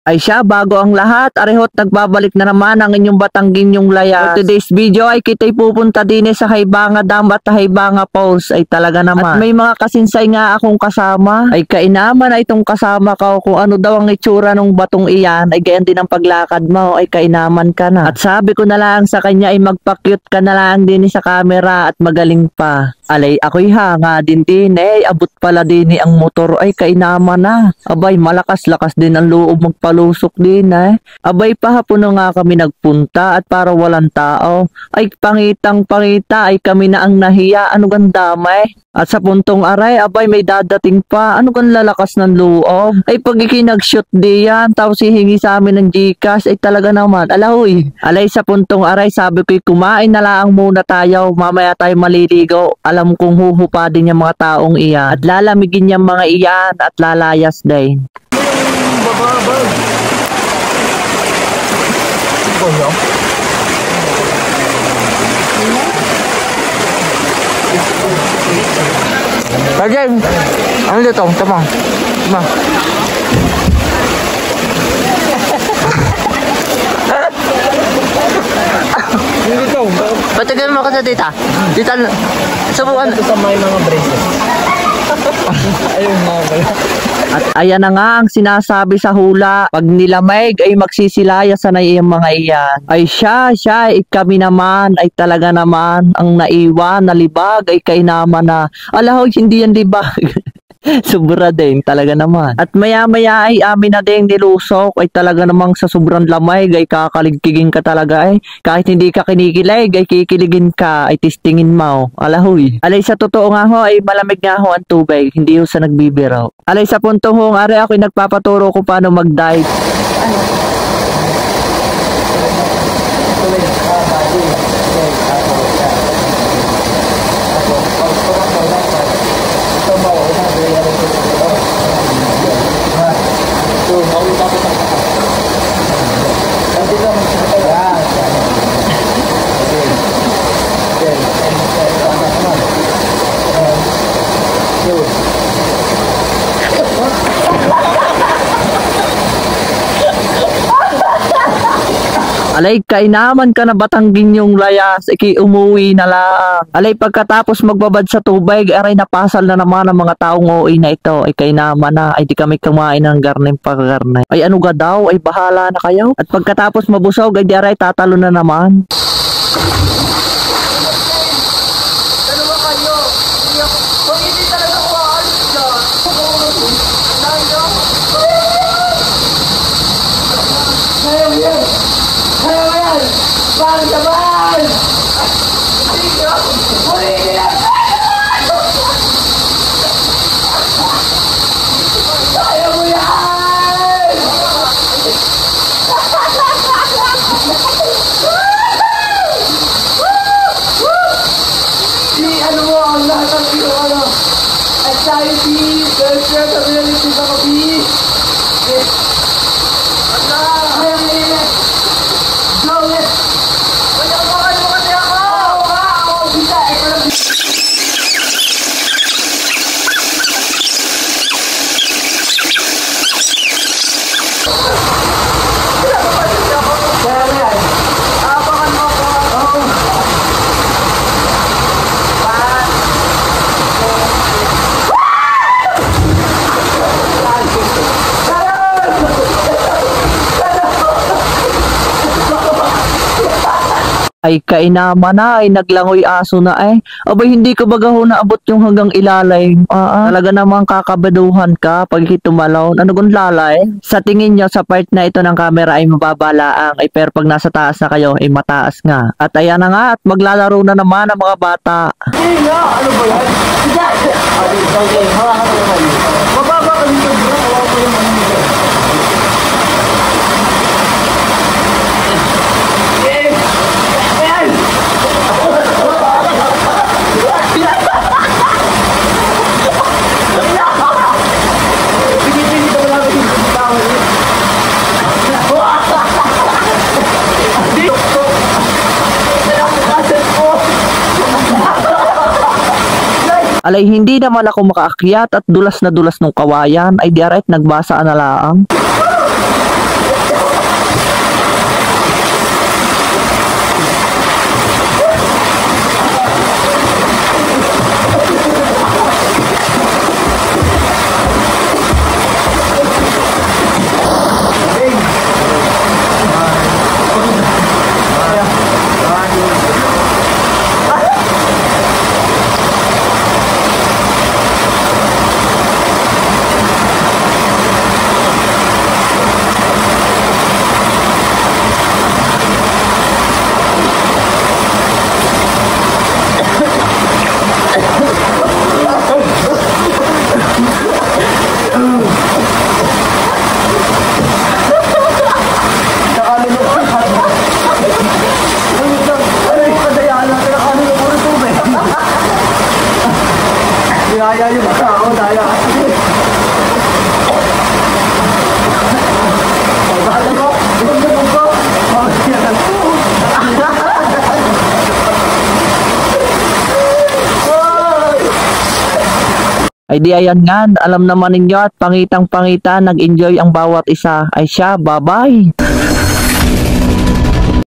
Ay siya, bago ang lahat, arehot nagbabalik na naman ang inyong Batangginyong Layas. For today's video ay kita'y pupunta din sa Haibanga Dam at Haibanga Falls. Ay talaga naman. At may mga kasinsay nga akong kasama. Ay kainaman ay itong kasama ko kung ano daw ang itsura ng batong iyan. Ay gayan din ang paglakad mo. Ay kainaman ka na. At sabi ko na lang sa kanya ay magpa-cute ka na lang din sa camera at magaling pa. Alay ako'y hanga din abot pala din ang motor ay kainaman na. Abay malakas-lakas din ang loob magpalusok din Abay pahapon na nga kami nagpunta at para walang tao. Ay pangitang-pangita ay kami na ang nahiya. Ano gandamay? At sa puntong aray, abay may dadating pa. Ano gan lalakas ng loob? Ay pag ikinag-shoot diyan, tapos hihingi sa amin ng Gcash, ay talaga naman. Alahoy, alay sa puntong aray, sabi ko'y kumain na lang muna tayo. Mamaya tayo maliligo. Alam kong huhupa din yung mga taong iyan. At lalamigin yung mga iyan at lalayas din. Again, ano dito? Tama. Patagal mo kasi dita. Dita, subukan. Sa may mga braces. Ayun nga pala. At ayan na nga ang sinasabi sa hula. Pag nilamig ay magsisilaya sanay yung mga iyan. Ay siya, kami naman ay talaga naman ang naiwan, nalibag ay kainaman na. Alahoy, hindi yan libag. Sobra din, talaga naman. At maya-maya ay amin na din nilusok ay talaga namang sa sobrang lamay ay kakaligkigin ka talaga ay. Kahit hindi ka kinikilig ay kikiligin ka ay tistingin mo. Alahoy. Alay sa totoo nga ho ay malamig nga ho ang tubig, hindi ho sa nagbibiro. Alay sa punto ho nga rin ako'y nagpapaturo kung paano mag-dive. Alay, kainaman ka na Batangginyong Layas, umuwi na lang. Alay, pagkatapos magbabad sa tubig, aray napasal na naman ang mga taong OA na ito. Ay kainaman na, ay di kami kumain ng garneng pagkarne. Ay ano ga daw, ay bahala na kayo. At pagkatapos mabusog, ay di aray tatalo na naman. Bang jaman! Kaya mo yan! Ano mo ang lahat ng anxiety, pressure, ability sa kapi. Kaya mo yan! Go, let's Ay kainaman na, ay naglangoy aso na Abay hindi ko baga ho naabot yung hanggang ilalim. Talaga namang kakabaduhan ka pag tumalaw. Ano kung lalay? Sa tingin nyo sa part na ito ng camera ay mababalaang. Ay pero pag nasa taas na kayo ay mataas nga. At ayan na nga at maglalaro na naman ang mga bata. Ano ba yan? Okay, hawakan mo naman. Mababa ka dito bro. Hawakan mo yung ano dito. Alay hindi naman ako makaakyat at dulas na dulas ng kawayan ay diaret nagbasa na laang. Daya yung tao, daya. Bahala ko, ibang ko. Ay di ayan nga, alam naman ninyo at pangitang-pangita, nag-enjoy ang bawat isa. Ay siya, bye-bye!